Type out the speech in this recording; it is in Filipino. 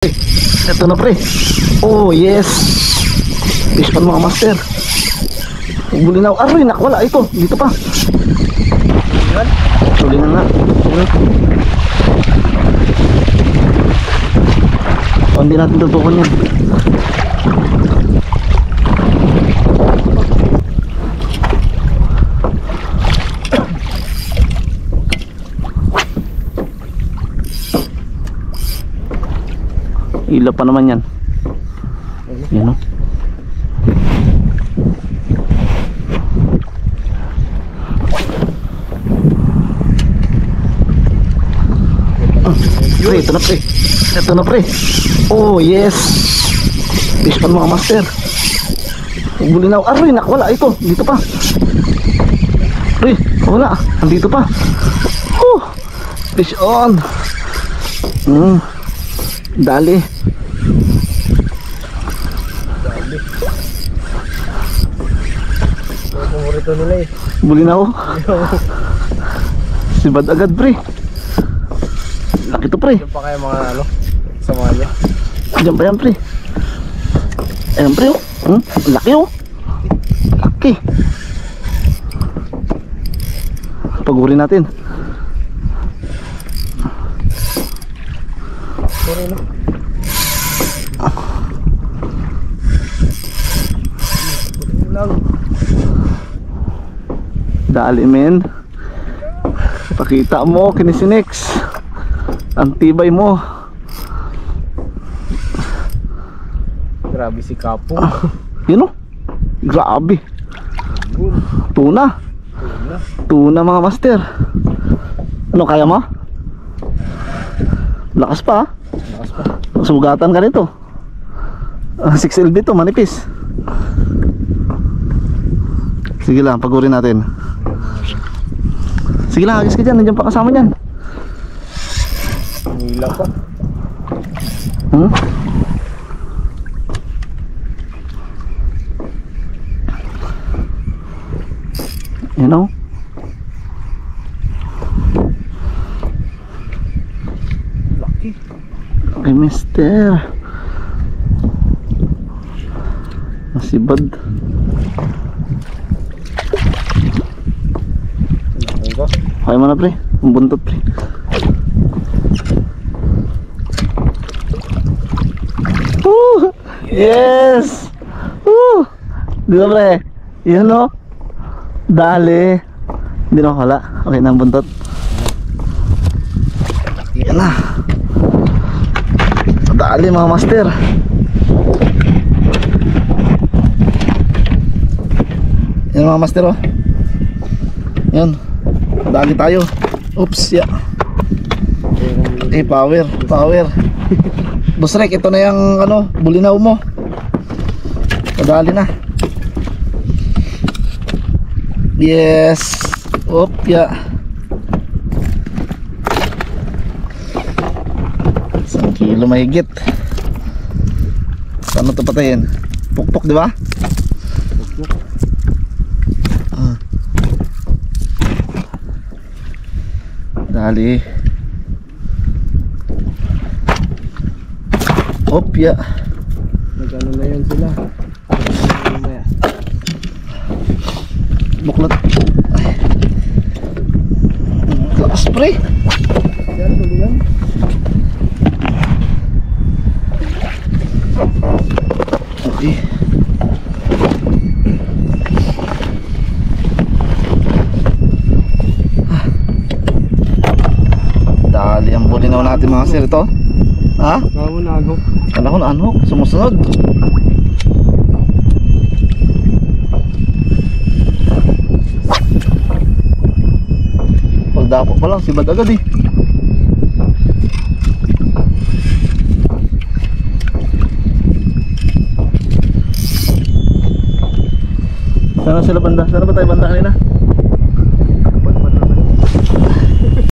Ito na pre. Oh yes. Fish pan mga master. Huli na. Aray nakwala ito. Dito pa. Huli na nga. Oh, hindi natin tutukan yan. Ila pa naman yan. Yan o. Pre, ito na pre. Ito na pre. Oh yes. Fish pan mga master. Huli na. Aray nakwala ito. Dito pa. Pre, wala. Andito pa. Fish on. Dali. Paborito nila eh. Buli na ako. Sibad agad pre. Laki to pre. Diyan pa kaya mga ano, samahan niya. Diyan pa yan pre. Ayan pre oh. Laki oh. Laki. Pag-uri natin. Sorry no. Lang. Dali men. Pakita mo kinisinex. Ang tibay mo. Grabe si Kapo. Yun oh. Grabe. Tuna. Tuna mga master. Ano kaya mo? Lakas pa. Lakas pa. Sugatan ka nito. 6LB to manipis. Sige lang, pagurin natin. Sige lang, agis ka dyan. Nandiyan pa kasama dyan. Nila pa. You know? Lucky. Okay, mister. Masibad. Kaya mo na pre. Ang buntot pre. Yes. Di ba pre? Yan o. Dali. Hindi na wala. Okay na ang buntot. Yan na. Dali mga master. Yan mga master oh. Yan. Dali tayo. Oops ya. Power. Boss Rek, ito na yung ano, bulinaw mo. Padali na. Yes. Op ya. 1 kilo mahigit. Paano ito patayin? Pukpok di ba? Pukpok. Dali. Opya. Nagano na yan sila. Mamaya. Buklat. Lakas pre. Yan, tuloy yan. Okay. Dali ang bulinaw natin mga sir ito. Ha? Kaya mo nagok. Kala ko na ano, sumusunod. Pagdapo pa lang, sibad agad eh. Sana sila banda? Sana ba tayo banda kanina?